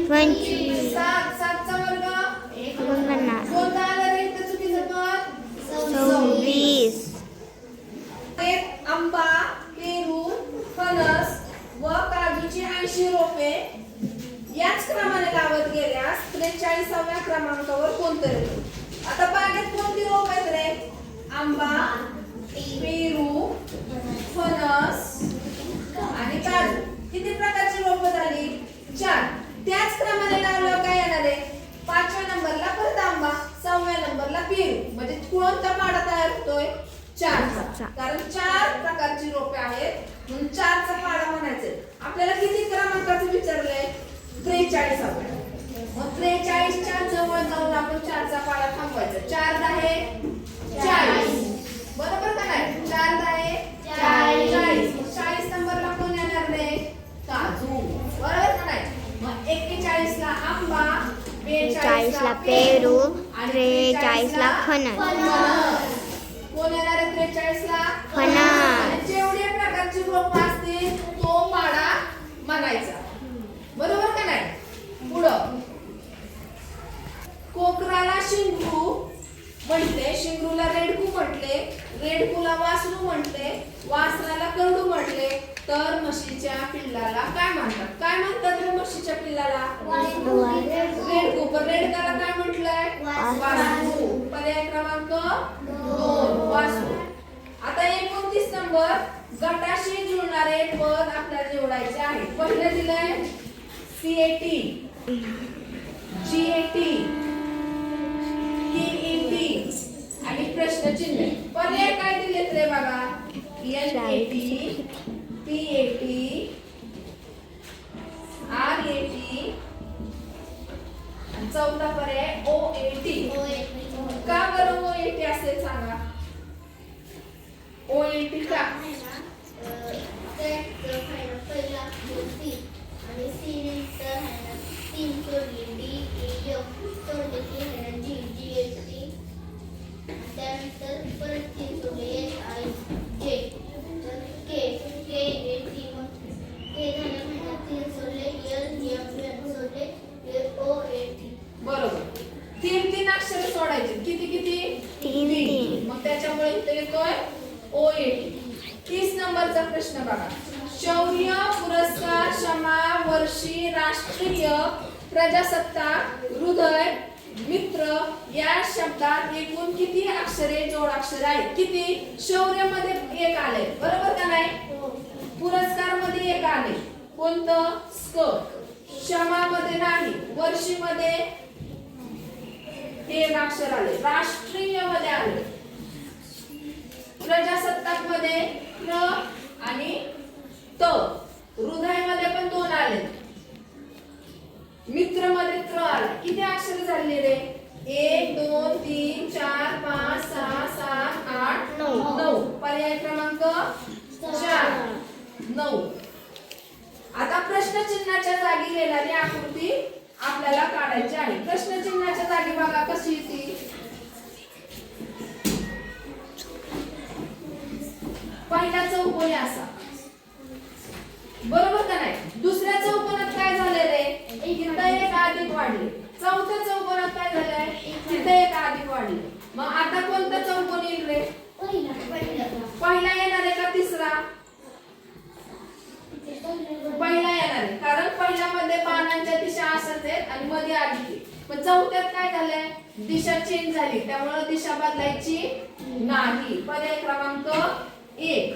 25 सातचा वर्ग 49 कोणता आला रे इथं चुकीचं पद 26 आंबा, पेरू, फणस व काजूची 80 रोपे याच क्रमाने लावत गेल्यास 43व्या क्रमांकावर कोणतं येतं? आता बागेत कोणती रोप आहेत रे? आंबा, पेरू, फणस आणि काजू. किती प्रकारची रोप झाली? 4. त्याच क्रमाने लावल्यावर काय येणार आहे? 5व्या नंबरला परत आंबा, 6व्या नंबरला पेरू. म्हणजे कोणता पाडा तयार होतोय? 4चा. कारण 4 प्रकारची रोपे आहेत म्हणून 4चा पाडा म्हणायचे. आपल्याला किती क्रमांकाचं विचारलंय? 43व्या. मग 43च्या जवळ जाऊन आपण 4चा पाडा थांबवायचा. 4 आहे 40. बरोबर का नाही? 4 आहे 40. 40 नंबरला कोण येणार रे? काजू. बरोबर का नाही? मग 41 ला आंबा, 42 ला पेरू, 43 ला फणस. कोण येणार आहे 43 ला? फणस. जेवढे प्रकारची रोप असतील तो पाडा म्हणायचा. बरोबर का नाही? पुढं कोकराला शिंगरू म्हटले, शिंगरूला रेडकू म्हटले, रेडकूला वासरू म्हटले, वासराला करडू म्हटले, तर म्हशीच्या पिल्लाला काय म्हणतात? काय म्हणतात रे म्हशीच्या पिल्लाला? रेडकू. पण रेडकाला काय म्हटलंय? वासरू. पर्याय क्रमांक 2 वासरू. आता 29 नंबर गटाशी जुळणारे पद आपल्याला निवडायचे आहे. पहिलं दिलंय CAT, GAT, KAT आणि प्रश्नचिन्ह. पर्याय काय दिलेत रे बघा? NAT, PAT, RAT आणि चौथा पर्याय OAT. का बरं OAT असेल सांगा? OAT का? बरोबर. 3 अक्षर सोडायचे. किती किती? 3. मग त्याच्यामुळे इथे येतोय OAT. 30 नंबरचा प्रश्न बघा. शौर्य, पुरस्कार, क्षमा, वर्षी, राष्ट्रीय, प्रजासत्ताक, हृदय, मित्र या शब्दात एकूण किती अक्षरे जोडाक्षरे आहेत? किती? शौर्य मध्ये 1 आले. बरोबर का नाही? पुरस्कार मध्ये 1 आले. कोणतं? क. क्षमा मध्ये नाही. वर्षी मध्ये 1 अक्षर आले. राष्ट्रीय मध्ये आले. प्रजासत्ताक मध्ये प्र आणि त. हृदय मध्ये पण 2 आले. मित्र मध्ये त्र आले. किती अक्षर झाले रे? 1 2 3 4 5 6 7 8 9. पर्याय क्रमांक 4 9. आता प्रश्नचिन्हाच्या जागी येणारी आकृती आपल्याला काढायची आहे. प्रश्नचिन्हाच्या जागी बघा कशी येते. पहिला चौकोनी असा. बरोबर का नाही? दुसऱ्या चौकोनात काय झाले रे? इथं 1 अधिक वाढले. चौथ्या चौकोनात काय झालंय? तिथं 1 अधिक वाढले. मग आता कोणता चौकोन येईल रे? पहिला येणार आहे का तिसरा? पहिला येणार आहे. कारण पहिल्यामध्ये बाणांच्या दिशा असत आहेत आणि मध्ये अधिक आहे. पण चौथ्यात काय झालंय? दिशा चेंज झाली. त्यामुळे दिशा बदलायची नाही. पर्याय क्रमांक 1.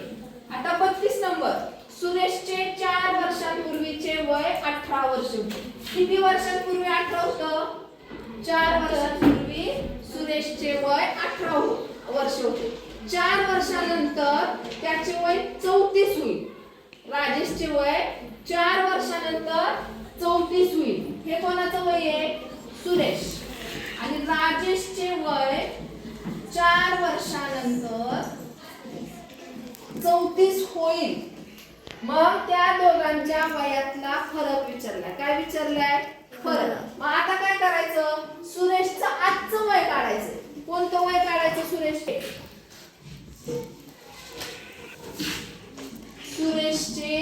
आता 32 नंबर. सुरेशचे 4 वर्षांपूर्वीचे वय 18 वर्ष होते. किती वर्षांपूर्वी 18 होतं? 4 वर्षांपूर्वी सुरेशचे वय 18 वर्ष होते. 4 वर्षानंतर त्याचे वय 34 होईल. राजेशचे वय 4 वर्षानंतर 34 होईल. हे कोणाचं वय आहे? सुरेश. आणि राजेशचे वय 4 वर्षानंतर 34 होईल. मग त्या दोघांच्या वयातला फरक विचारलाय. काय विचारलाय? फरक. मग आता काय करायचं? सुरेशचं आजचं वय काढायचं. कोणतं वय काढायचं सुरेशचे? सुरेशचे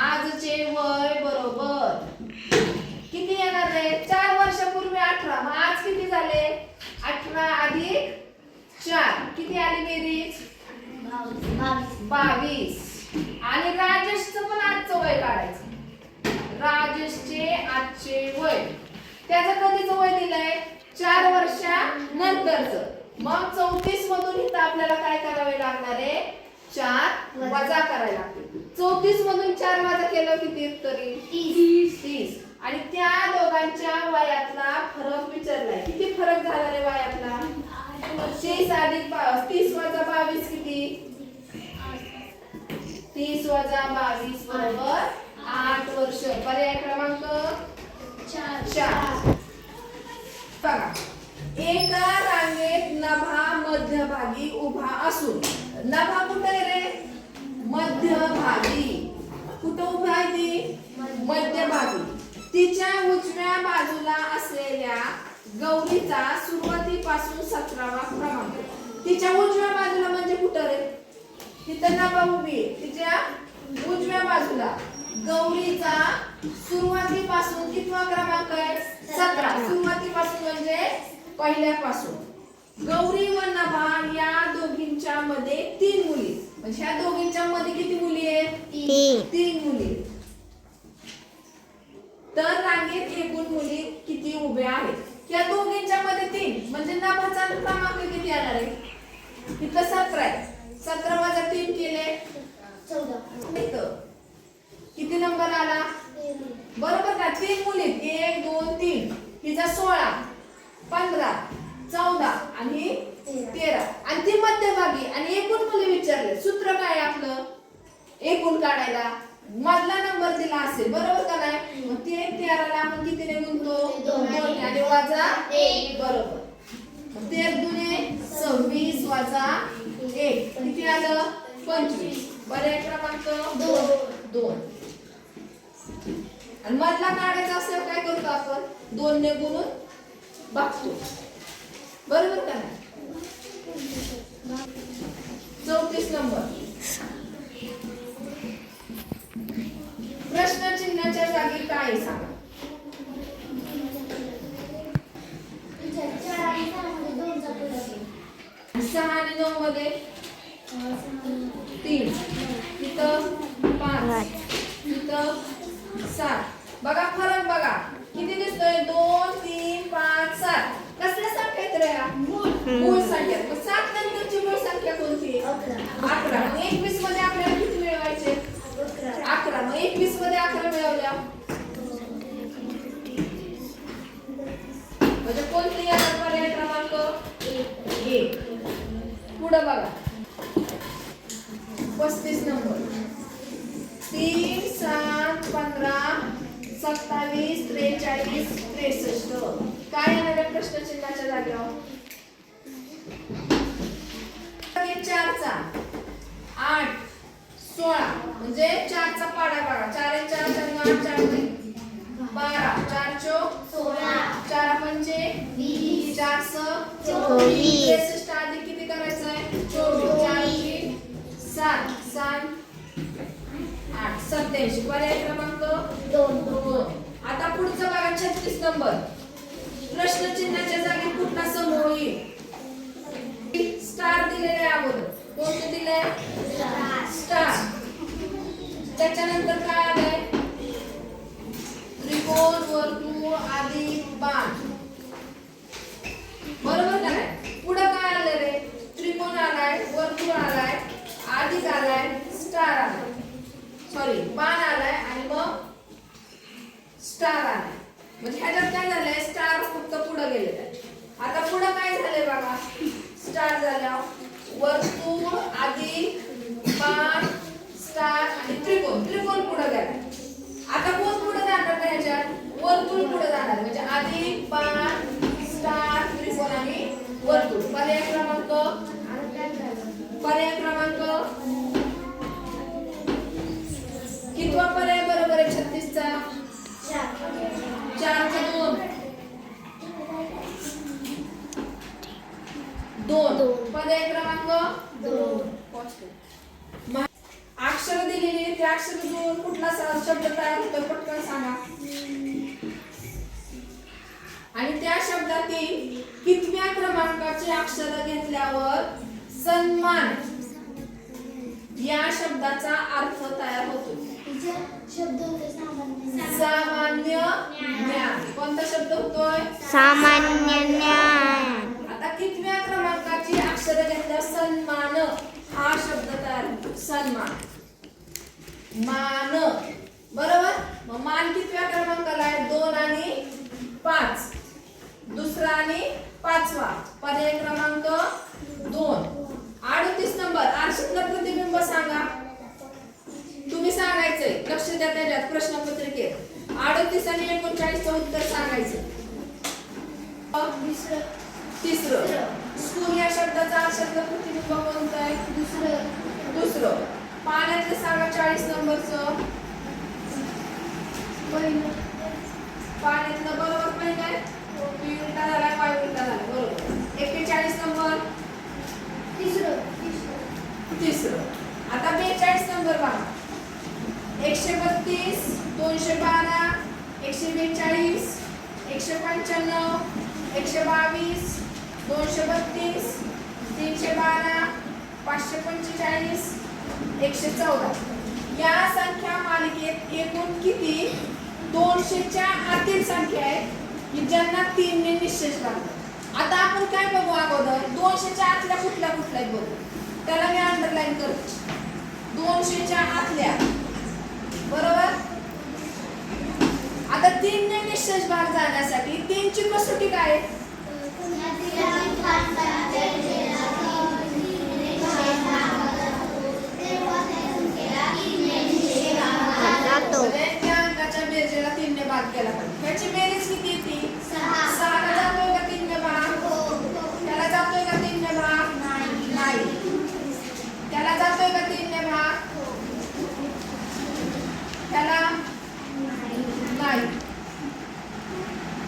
आजचे वय बरोबर येणार नाही. 4 वर्षापूर्वी 18, मग आज किती झाले? 18 अधिक 4 किती आली बेरीज? 22. आणि राजेशचं पण आजचं वय काढायचं. राजेशचे आजचे वय, त्याचं कधीचं वय दिलंय? 4 वर्षानंतरचं. मग 34 मधून इथं आपल्याला काय करावे लागणार आहे? 4 वजा करायला लागतील. 34 मधून 4 वजा केलं किती तरी? 30. आणि त्या दोघांच्या वयातला फरक विचारलाय. किती फरक झाला रे वयातला? 30 अधिक 30 वजा 22 किती? 30 वजा 22 बरोबर 8 वर्ष. पर्याय क्रमांक 4. बघा, एका रांगेत नभा मध्यभागी उभा असून, नभा कुठे आहे रे? मध्यभागी. कुठं उभा आहे ती? मध्यभागी. तिच्या उजव्या बाजूला असलेल्या गौरीचा सुरुवातीपासून 17वा क्रमांक. तिच्या उजव्या बाजूला म्हणजे कुठं रे? तिथं नभा उभी आहे. तिच्या उजव्या बाजूला गौरीचा सुरुवातीपासून कितवा क्रमांक आहे? 17. सुरुवातीपासून म्हणजे पहिल्यापासून. गौरी व नभा या दोघींच्या मध्ये 3 मुली. म्हणजे ह्या दोघींच्या मध्ये किती मुली आहेत? 3 मुली. तर रांगेत एकूण मुली किती उभ्या आहेत? या दोघींच्या मध्ये 3 म्हणजे नभाचा क्रमांक किती येणार आहे? तिथं 17 आहे. 17 वजा 3 केले 14. किती नंबर आला? बरोबर का? 3 मुली, 1 2 3. हिचा 16, 15, 14 आणि 13. आणि ती मध्यभागी. आणि एकूण मुली विचारले. सूत्र काय आपलं? एकूण काढायला मधला नंबर दिला असेल, बरोबर का नाही? मग ते 13 ला आपण कितीने गुणतो? 2 आणि वजा 1 बरोबर. 13 दुने 26 वजा 1 किती आलं? 25. पर्याय क्रमांक 2. आणि मधला काढायचा असल्यावर काय करतो आपण? 2 ने गुणून भागतो, बरोबर का नाही? 34 नंबर. प्रश्न चिन्हाच्या जागी काय सांगा? 6 आणि 9 मध्ये 3, इथं 5, इथं 7. बघा फरक बघा किती दिसतोय? 2 3 5 7. कसल्या संख्या आहेत रे? मूळ संख्या. मग 7 नंतरची मूळ संख्या कोणती? 11. मग 21 मध्ये आपल्याला किती मिळवायचे? 11. मग 21 मध्ये 11 मिळवल्या म्हणजे कोणती येणार? पर्याय क्रमांक 1. पुढे बघा 35 नंबर. 3 7 15 27 43 63. काय येणार आहे प्रश्न चिन्हाच्या जागेवर? 4 चा 8 16 म्हणजे 4 चा पाडा बघा. 4 1 4 4 8 4 12 4 चौक 16 4 पंचे 20 4 6 24 63 अधिक किती करायचं आहे? 24 4 7 7 8 87. पर्याय क्रमांक 2. आता पुढचं बघा 36 नंबर. प्रश्न चिन्हाच्या जागी कुठला समूह येईल? स्टार दिलेले अगोदर. कोणते दिले? स्टार. त्याच्यानंतर काय आलंय? त्रिकोण, वर्तुळ अधिक बाण. बरोबर का नाही? पुढे काय आलं रे? त्रिकोण आलाय, वर्तुळ आलाय, अधिक आलाय, स्टार आलाय, सॉरी बाण आलाय आणि मग स्टार आलाय. म्हणजे ह्याच्यात काय झालंय? स्टार फक्त पुढे गेलेला आहे. आता पुढे काय झालंय बघा? स्टार झाल्यावर वर्तुळ अधिक बाण स्टार आणि त्रिकोण. त्रिकोण पुढे गेलाय. आता कोण पुढे जाणार नाही ह्याच्यात? वर्तुळ पुढे जाणार. म्हणजे अधिक बाण स्टार त्रिकोण आणि वर्तुळ. पर्याय क्रमांक कितवा पर्याय बरोबर आहे? 36 चा 4 चा 2. पर्याय क्रमांक 2. अक्षर दिलेली, त्या अक्षर जोडून कुठला शब्द तयार होतो? पटकन सांगा. आणि त्या शब्दातील कितव्या क्रमांकाचे अक्षर घेतल्यावर सन्मान या शब्दाचा अर्थ तयार होतो? सामान्य ज्ञान. कोणता शब्द होतोय? सामान्य ज्ञान. आता कितव्या क्रमांकाची अक्षर घेतल्यावर सन्मान हा शब्द तयार होतो? सन्मान, मान. बरोबर. मग मान कितव्या क्रमांकाला आहे? 2 आणि 5. दुसरा आणि 5वा. पर्याय क्रमांक 2. 38 नंबर. आरशातलं प्रतिबिंब सांगा. तुम्ही सांगायचंय. लक्ष द्या त्याच्यात प्रश्नपत्रिकेत. 38 आणि 39चं उत्तर सांगायचं. तिसरं. स्कूल या शब्दाचा आरशातलं प्रतिबिंब कोणतं आहे? दुसरं. पाण्यातलं सांगा 40 नंबरचं. पाण्यातलं बरोबर पहिलं आहे. पी उलटा झाला, वाय उलटा झाला. बरोबर. 41 नंबर. तिसरं. आता 42 नंबर बघा. 132, 212, 142, 195, 122, 232, 312, 545, 114. या संख्या मालिकेत एकूण किती 200च्या आतील संख्या आहे की ज्यांना 3 ने निश्चेष लागतात? आता आपण काय बघू अगोदर? 200च्या आतल्या कुठल्या आहेत बघू. त्याला मी अंडरलाईन करते. 200च्या आतल्या. बरोबर. आता 3 ने निश्चेष भाग जाण्यासाठी 3 ची कसोटी काय आहे? त्या अंकाच्या बेरजेला 3 ने भाग केला पाहिजे. त्याची बेरीज किती येते? 6 ला जातोय का 3 ने भाग? त्याला जातोय का 3 ने भाग? नाही. त्याला जातोय का 3 ने भाग? त्याला नाही.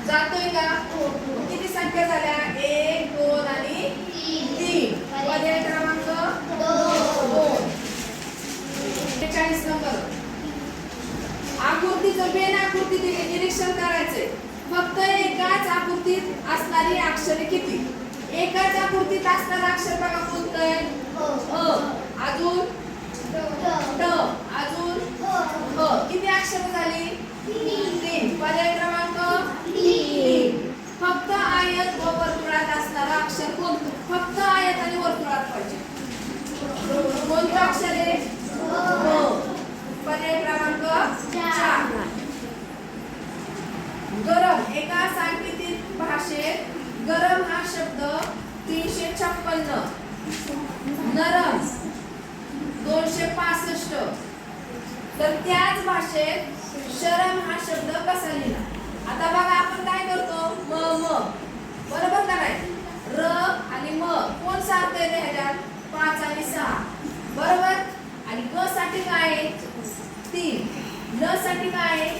जातोय का? किती संख्या झाल्या? 1, 2 आणि 3. पर्याय क्रमांक 2. 43 नंबर. आकृतीचं बेन आकृती दिली. निरीक्षण करायचंय. फक्त एकाच आकृतीत असणारी अक्षरे किती? एकाच आकृतीत असणारं अक्षर बघा कोणतं आहे? अ. अजून ट. अजून अ. किती अक्षर झाली? 3. पर्याय क्रमांक 3. फक्त आयत व वर्तुळात असणारं अक्षर कोणतं? फक्त आयत आणि वर्तुळात पाहिजे. कोणतं अक्षर आहे? अ. पर्याय क्रमांक 4. गरम. एका सांकेतिक भाषेत गरम हा शब्द 356, नरम 265. तर त्याच भाषेत शरम हा शब्द कसा लिहिला? आता बघा आपण काय करतो? म. बरोबर का नाही? र आणि म कोण सारखं आहे ह्याच्यात? 5 आणि 6. बरोबर. आणि ग साठी काय आहे? 3. ल साठी काय आहे?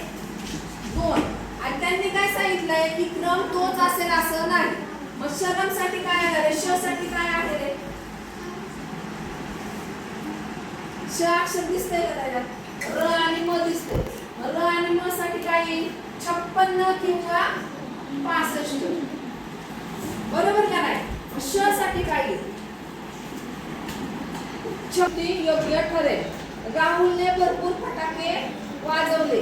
2. आणि त्यांनी काय सांगितलंय की क्रम तोच असेल असं नाही. मग शरम साठी काय आहे? श साठी काय आहे रे? श अक्षर दिसतंय का त्याच्यात? र आणि म दिसतंय. र आणि म साठी काय येईल? 56 किंवा 65. बरोबर का नाही? श साठी काय येईल? छोटी योग्य ठरेल. राहुलने भरपूर फटाके वाजवले.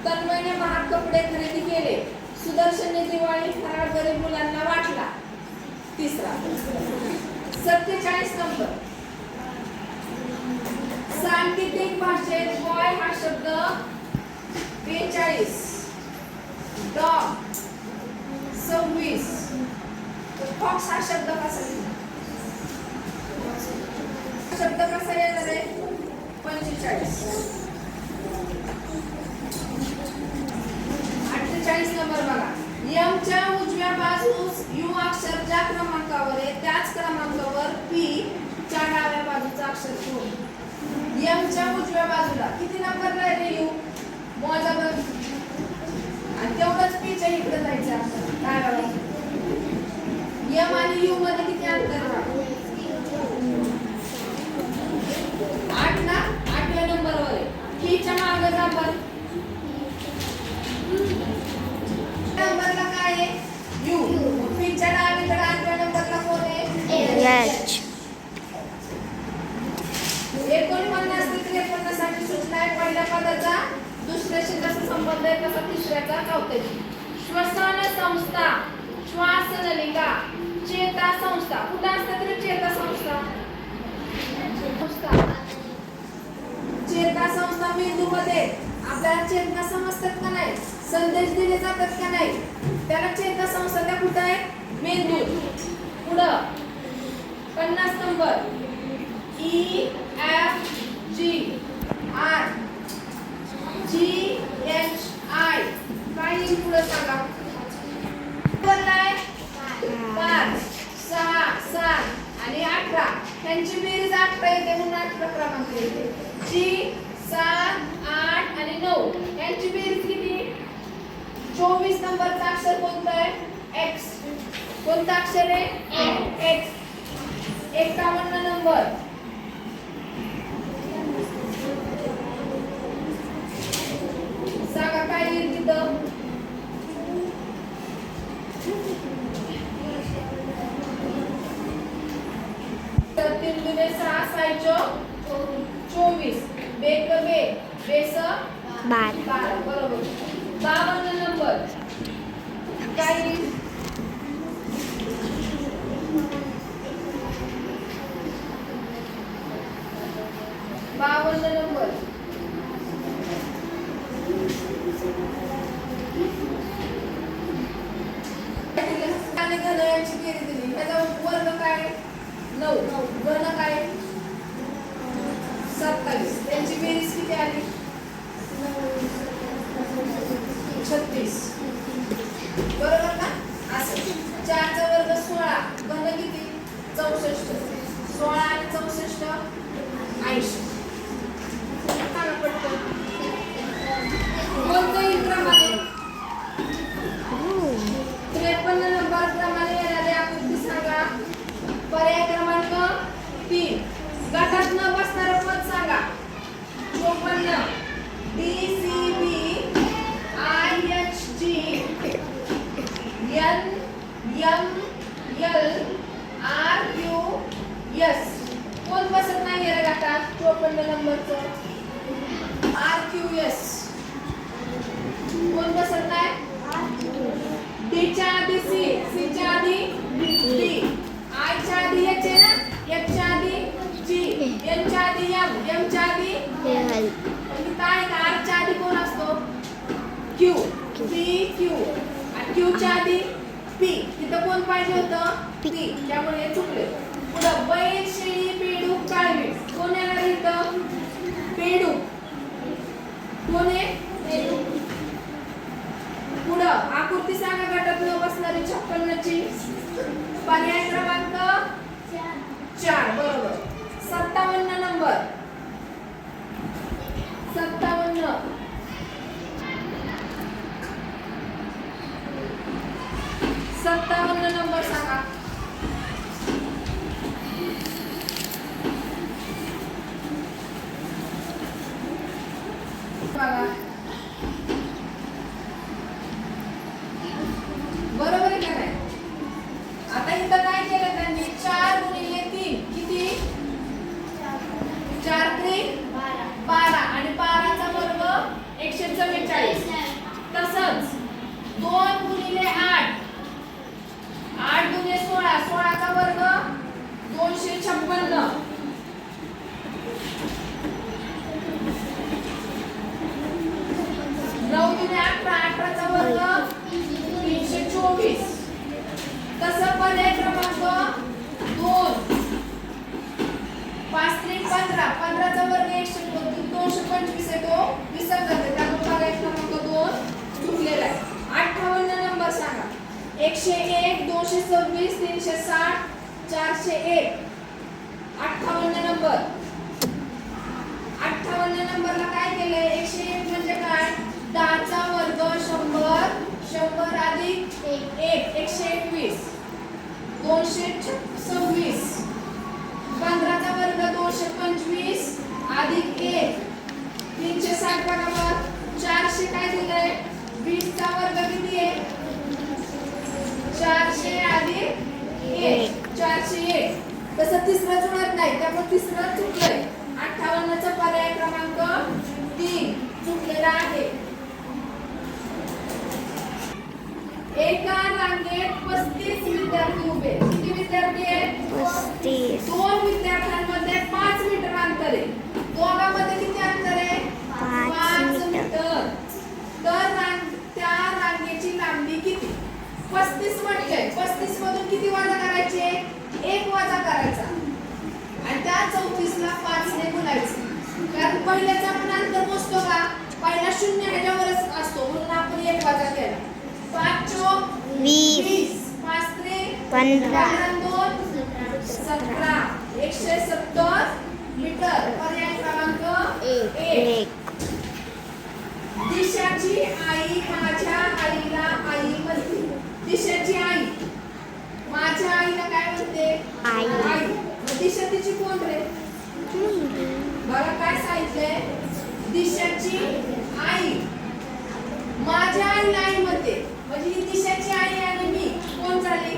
तन्मयने महाग कपडे खरेदी केले. सुदर्शनने दिवाळी फराळ गरीब मुलांना वाटला. तिसरा. 47 नंबर. सांकेतिक भाषेत बॉय हा शब्द 42, डॉग 26. फॉक्स हा शब्द कसा लिहिला? शब्द कसा येणार आहे? 45. 48 नंबर बघा. यमच्या उजव्या बाजूस यू अक्षर ज्या क्रमांकावर आहे त्याच क्रमांकावर पी च्या डाव्या बाजूचा अक्षर कोण? यमच्या उजव्या बाजूला किती नंबरला आहे रे यू? मोजा बघ. आणि तेवढंच पी च्या इकडे जायचं अक्षर डाव्या बाजूला. यम आणि यू मध्ये किती अंतर आहे? 8 ना? 8व्या नंबरवर आहे. पी च्या मागे जा बघ. नंबरला काय आहे? बीच्या डावीकडे 8व्या नंबरला कोण आहे? H. 49 ते 53 साठी सूचना आहे. पहिल्या पदाचा दुसऱ्याशी जसा संबंध आहे तसा तिसऱ्याचा चौथ्याशी. श्वसन संस्था, श्वासनलिका, चेता संस्था. कुठे असतात रे चेता संस्था? चेता संस्था मेंदूमध्ये. आपल्याला चेतना समजतात का नाही? संदेश दिले जातात का नाही? त्याला चेता संस्था त्या कुठे आहेत? मेंदू. पुढं 50 number E F G R G H I. काय येईल पुढे सांगा? बोललाय 5 6 7 आणि 18. त्यांची बेरीज 18 येते म्हणून 18 क्रमांक येते. G 7 8 आणि 9 यांची बेरीज किती? 24 नंबरचं अक्षर कोणतं आहे? X. कोणतं अक्षर आहे? X. 51 नंबर सांगा काय येईल तिथं? तर 3 दुने 6 6 24 बेक बे बेस 12 बरोबर. 52 नंबर काय येईल? नंबर आणि घन यांची बेरीज दिली. त्याचा वर्ग काय? 9. घन काय? 27. त्यांची बेरीज किती आली? 36. बरोबर ना? असं 4 चा वर्ग 16. घन किती? 64. 16 आणि 64 80. सांगा पटकन. कोणतं येईल क्रमाने? 53 नंबर क्रमाने येणारे आकृती सांगा. पर्याय क्रमांक 3. गटात न बसणारं पद सांगा. 54 D C B I H G N M L R Q S. कोण बसत नाही या गटात? 54 नंबरचं R Q S. कोण बसत नाही? D च्या आधी C, C च्या आधी D, I च्या आधी H आहे ना? H च्या आधी G, N च्या आधी M, M च्या आधी L. म्हणजे काय? R च्या आधी कोण असतो? Q, P Q आणि Q च्या आधी P. तिथं कोण पाहिजे होतं? P. त्यामुळे हे चुकले. पुढं बैल, शेळी, बेडूक, काळवीट. कोण येणार इथं? बेडूक. कोण आहे? बेडूक. पुढं आकृती सांगा गटात न बसणारी 56 ची. पर्याय क्रमांक 4 बरोबर. 57 नंबर 57 57 नंबर सांगा. बघा बरोबर आहे का नाही? आता इथं काय केलं त्यांनी? 4 गुणिले 3 किती? 4 3 12 आणि 12 चा वर्ग 144. तसंच 2 गुणिले 8 8 गुणिले 16 16 चा वर्ग 256. 9 गुणिले 18 18 चा वर्ग 324. तसं पर्याय क्रमांक 2 5 3 15 15 चा वर्ग 225 आहे. तो विसरत जाते त्यामुळे पर्याय क्रमांक 2 चुकलेला आहे. 58 नंबर सांगा. 101 226 360 401. 58 नंबर 58 नंबरला काय केलंय? 101 म्हणजे काय? 10 चा वर्ग 100 100 अधिक 1 121. 226. 15 चा वर्ग 225 अधिक 1 360 बरोबर 400 काय दिलंय? 20 चा वर्ग किती आहे? 400 अधिक 1 401. तसं तिसरं जुळत नाही त्यामुळे तिसरं चुकलंय. 58 चा पर्याय क्रमांक 3 चुकलेला आहे. एका रांगेत 35 विद्यार्थी उभे. किती विद्यार्थी आहेत? 35. दोन विद्यार्थ्यांमध्ये 5 मीटर अंतर आहे. दोघांमध्ये किती अंतर आहे? 5 मीटर. तर त्या रांगेची लांबी किती? 35 म्हटलंय. 35 मधून किती वजा करायचे? 1 वजा करायचा आणि त्या 34 ला 5 ने गुणायचं. कारण पहिल्याचा आपण अंतर मोजतो का? पहिला 0 ह्याच्यावरच असतो म्हणून आपण 1 वजा केला. 5 चोक 20 5 त्रिक 15 2 17 170 मीटर. पर्याय क्रमांक 1. दिशाची आई माझ्या आईला आई म्हणते. दिशाची आई माझ्या आईला काय म्हणते? आई. मग दिशा तिची कोण रे? बघा काय सांगितलंय. दिशाची आई माझ्या आईला आई म्हणते. म्हणजे ही दिशाची आई आणि मी कोण झाली?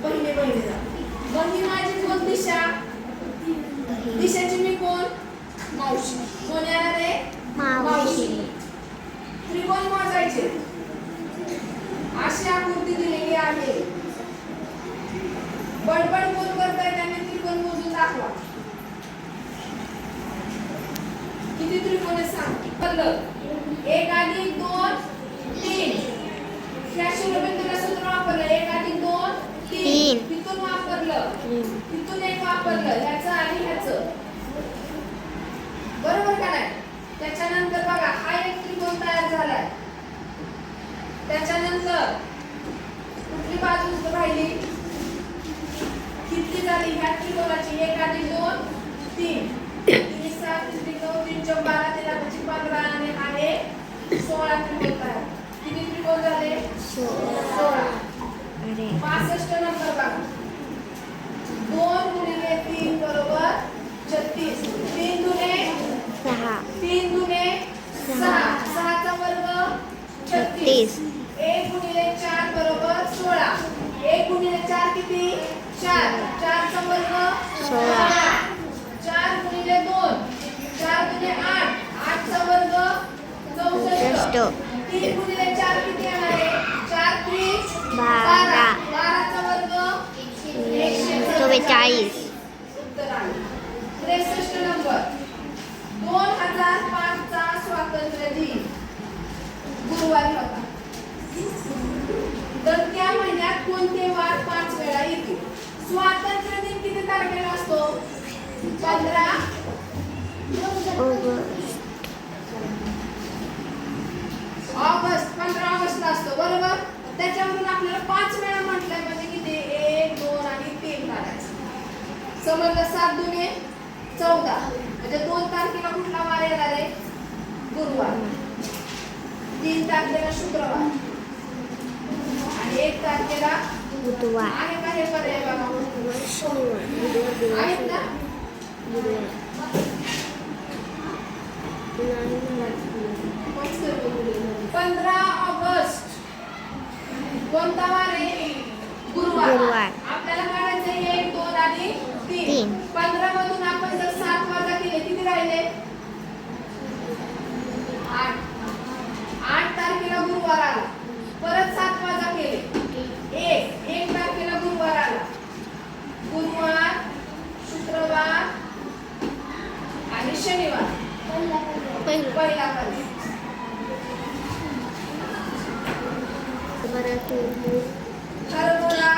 बहिणी बहिणीला. मग ही माझी कोण? दिशा. दिशाची मी कोण? मावशी. कोण येणार आहे? मावशी. त्रिकोण मोजायचे. अशी आकृती दिलेली आहे. बडबड कोण करताय त्याने त्रिकोण मोजून दाखवा. किती त्रिकोण आहे सांग. 1 अधिक 2 3. ह्या शिरोबिंदूला सूत्र वापरलं. 1 अधिक 2 3. तिथून वापरलं. तिथून 1 वापरलं. ह्याचं आणि ह्याचं. बरोबर का नाही? त्याच्यानंतर बघा हा एक त्रिकोण तयार झालाय. त्याच्यानंतर कुठली बाजू राहिली? किती झाली ह्या त्रिकोणाची? 1 अधिक 2 3. 3 7 3 9 3 4 12 13 15 आणि आहे 16 त्रिकोण तयार. किती त्रिकोण झाले? 16. 65 नंबर बघा. 2 गुणिले 3 बरोबर 36. 3 दुने 6. 3 दुने 6. 6 चा वर्ग 36. 1 गुणिले 4 बरोबर 16. 1 गुणिले 4 किती? 4. 4 चा वर्ग 16. 4 गुणिले 2 4 दुने 8. 8 चा वर्ग 64. 3 गुणिले 4 किती येणार आहे? 4 त्रिक 12. 12 चा वर्ग 44. उत्तर आले. 63 नंबर. 2005 चा स्वातंत्र्य दिन गुरुवारी होता. तर त्या महिन्यात कोणते वार 5 वेळा येतील? स्वातंत्र्य दिन किती तारखेला असतो? 15 ऑगस्ट. 15 ऑगस्टला असतो. बरोबर. त्याच्यावरून आपल्याला 5 वेळा म्हटलंय म्हणजे किती? 1 2 आणि 3 काढायचं. समजलं? 7 दुने 14. म्हणजे 2 तारखेला कुठला वार येणार आहे? गुरुवार. 3 तारखेला शुक्रवार आणि 1 तारखेला बुधवार. आहे का हे पर्याय बघा. आहेत ना? 15 ऑगस्ट कोणता वार आहे? गुरुवार. आपल्याला काढायचं 1 2 आणि 3. 15 मधून आपण जर 7 वजा केले किती राहिले? 8. 8 तारखेला गुरुवार आला. परत 7 वजा केले 1 तारखेला गुरुवार आला. गुरुवार शुक्रवार आणि शनिवार पहिला पर्याय. हरभरा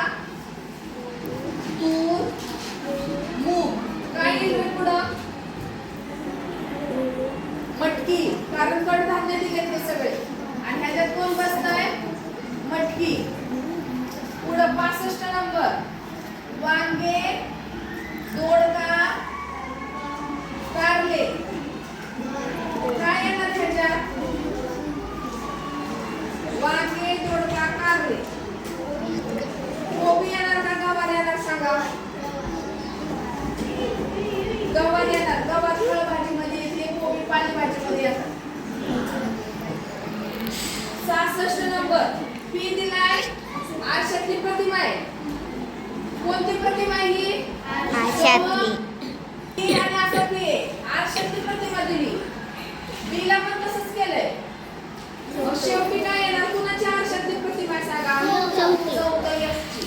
तूर मूग काय येईल पुढं? मटकी. कारण कडधान्य दिले ते सगळे आणि ह्याच्यात कोण बसतंय? मटकी. पुढं 65 नंबर. वांगे दोडका कारले काय येणार ह्याच्यात? वांगे दोडका कारले. कोबी येणार का गवार येणार सांगा? गवार येणार. गवार फळभाजीमध्ये येते. कोबी पालेभाजीमध्ये येतात. 66 नंबर. पी दिलाय 8 कसली प्रतिमा आहे? कोणती प्रतिमा आहे ही? आशातली. ती आणि आशातली. आशातली प्रतिमा दिली. बीला पण तसंच केलंय. मग शेवटी काय येणार? कुणाची आरशातली प्रतिमा आहे सांगा? चौथय्यसची.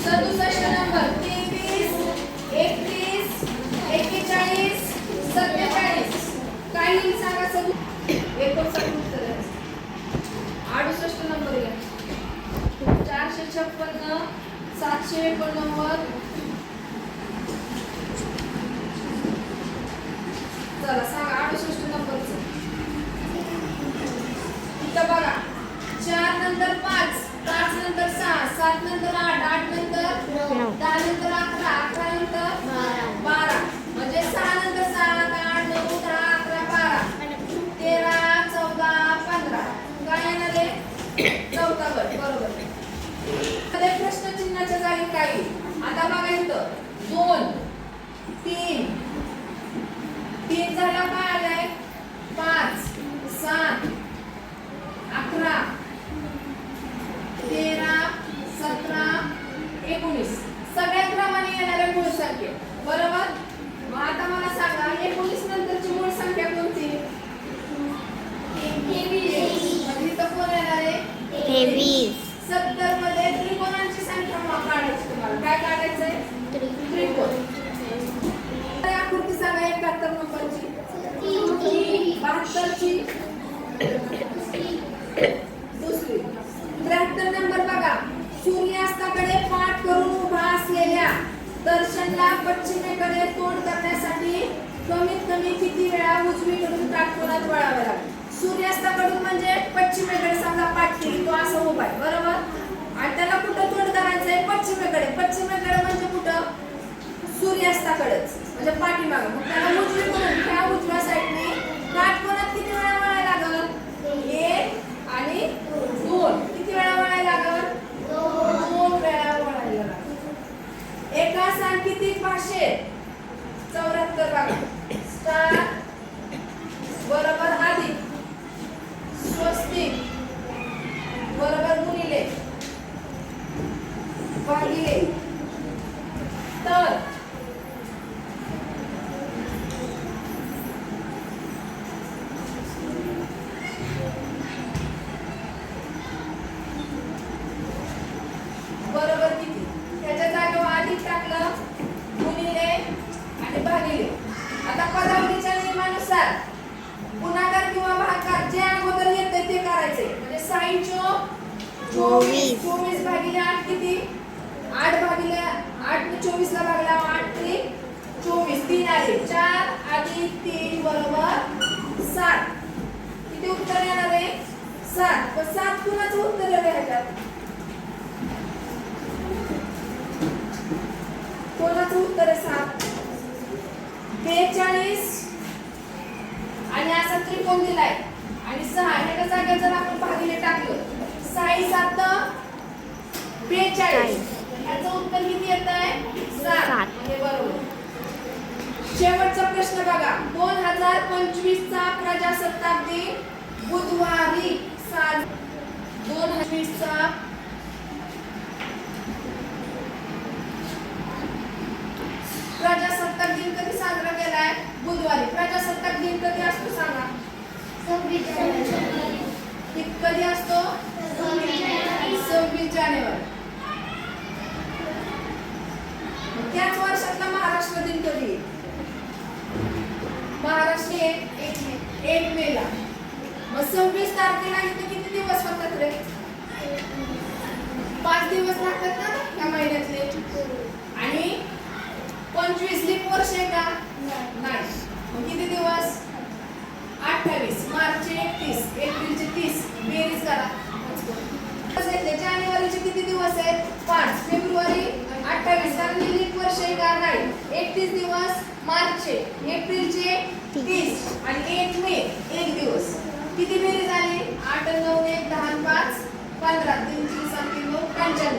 सदुसष्ट नंबर 23, 31, 41, 47. काय येईल सांगा? 59 उत्तर आहे. 68 नंबर घ्या. 456, 789. चला सांगा 68 नंबरचं. इथं बघा 4 नंतर 5, 5 नंतर 6, 7 नंतर 8, 8 नंतर 10 नंतर 11, 11 नंतर 12. म्हणजे 6 नंतर 7, 8, 9, 10, 11, 12, 13, 14, 15. काय येणार आहे? चौथा गट. बरोबर. मध्ये प्रश्नचिन्हाच्या जागी काय येईल? आता बघा इथं 2, 3, 3 झाला काय आलाय? 5, 7, 11, 13, 17, 19. सगळ्या क्रमाने येणाऱ्या मूळ संख्या. बरोबर. मग आता मला सांगा 19 नंतरची मूळ संख्या कोणती? 23. म्हणजे इथं कोण येणार आहे? 23. 70 मध्ये त्रिकोणांची संख्या काढायची तुम्हाला. काय काढायचंय? त्रिकोण. आकृती सांगा 71 नंबरची. 72 ची दुसरी. 73 नंबर बघा. सूर्यास्ताकडे पाठ करून उभा असलेल्या दर्शनला पश्चिमेकडे तोंड करण्यासाठी कमीत कमी किती वेळा उजवीकडून काटकोनात वळावे लागेल? सूर्यास्ताकडून म्हणजे पश्चिमेकडे समजा पाठ केली, तो असं उभा आहे. बरोबर. आणि त्याला कुठं तोंड करायचंय? पश्चिमेकडे. पश्चिमेकडे म्हणजे कुठं? सूर्यास्ताकडेच. म्हणजे पाठीमागं. मग त्याला उजवीकडून ह्या उजव्या साईडने काटकोनात किती वेळा वळायला लागल? 1 आणि 2. किती वेळा वळायला लागल? 2 वेळा वळायला लागल. एका सांकेतिक भाषेत 74 बघा. स्टार बरोबर अधिक स्वस्तिक बरोबर गुणिले भागिले तर बरोबर किती? त्याच्या जागेवर अधिक टाकलं, गुणिले आणि भागिले. आता पदावलीच्या नियमानुसार गुणाकार किंवा भागाकार जे अगोदर येते ते करायचे. म्हणजे 6 चोक 24. 24 भागिले 8 किती? 8 भागिले 8 ने 24 ला भागला 8 त्रिक 24. 3 आले. 4 अधिक 3 बरोबर 7. किती उत्तर येणार आहे? 7. पण 7 कुणाचं उत्तर आहे ह्याच्यात? कोणाचं उत्तर आहे 7? 42 आणि असा त्रिकोण दिलाय आणि 6 ह्याच्या जागेवर जर आपण भागिले टाकलं 6 7 42. याचं उत्तर किती येत आहे? 7. हे बरोबर. शेवटचा प्रश्न बघा. 2025 चा प्रजासत्ताक दिन बुधवारी 2025 चा प्रजासत्ताक दिन कधी साजरा केलाय? बुधवारी. प्रजासत्ताक दिन कधी असतो सांगा? 26 जानेवारी. कधी असतो? 26 जानेवारी. त्याच वर्षातला महाराष्ट्र दिन कधी? महाराष्ट्र 1 मे ला. मग 26 तारखेला इथे किती दिवस होतात रे? 5 दिवस लागतात ना या महिन्यातले. आणि 25 लीप वर्ष आहे का? नाही. मग किती दिवस? 28. मार्च 31, एप्रिलचे 30. बेरीज करा. जानेवारीचे किती दिवस आहेत? 5. फेब्रुवारी 28. कारण लीप वर्ष आहे का? नाही. 31 दिवस मार्चचे, एप्रिलचे 30 आणि 1 मे 1 दिवस. किती बेरीज आली? 8 9 1 10 5 15 3 3 7 3 9 95.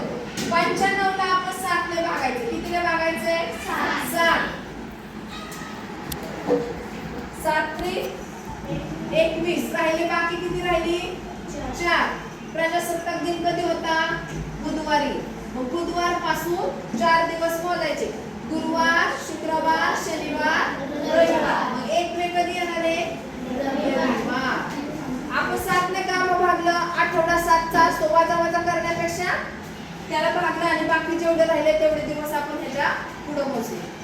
95 ला आपण 7 ने भागायचे. कितीने भागायचे? 7. 7 3 21 राहिले, बाकी किती राहिली? 4. प्रजासत्ताक दिन कधी होता? बुधवारी. मग बुधवार पासून 4 दिवस मोजायचे. गुरुवार, शुक्रवार, शनिवार, रविवार. मग 1 मे कधी येणार आहे? रविवार. आपण 7 ने काम भागलं, आठवडा 7चा असतो. वजा वजा करण्यापेक्षा त्याला भागलं आणि बाकी जेवढे राहिले तेवढे दिवस आपण ह्याच्या पुढे मोजले.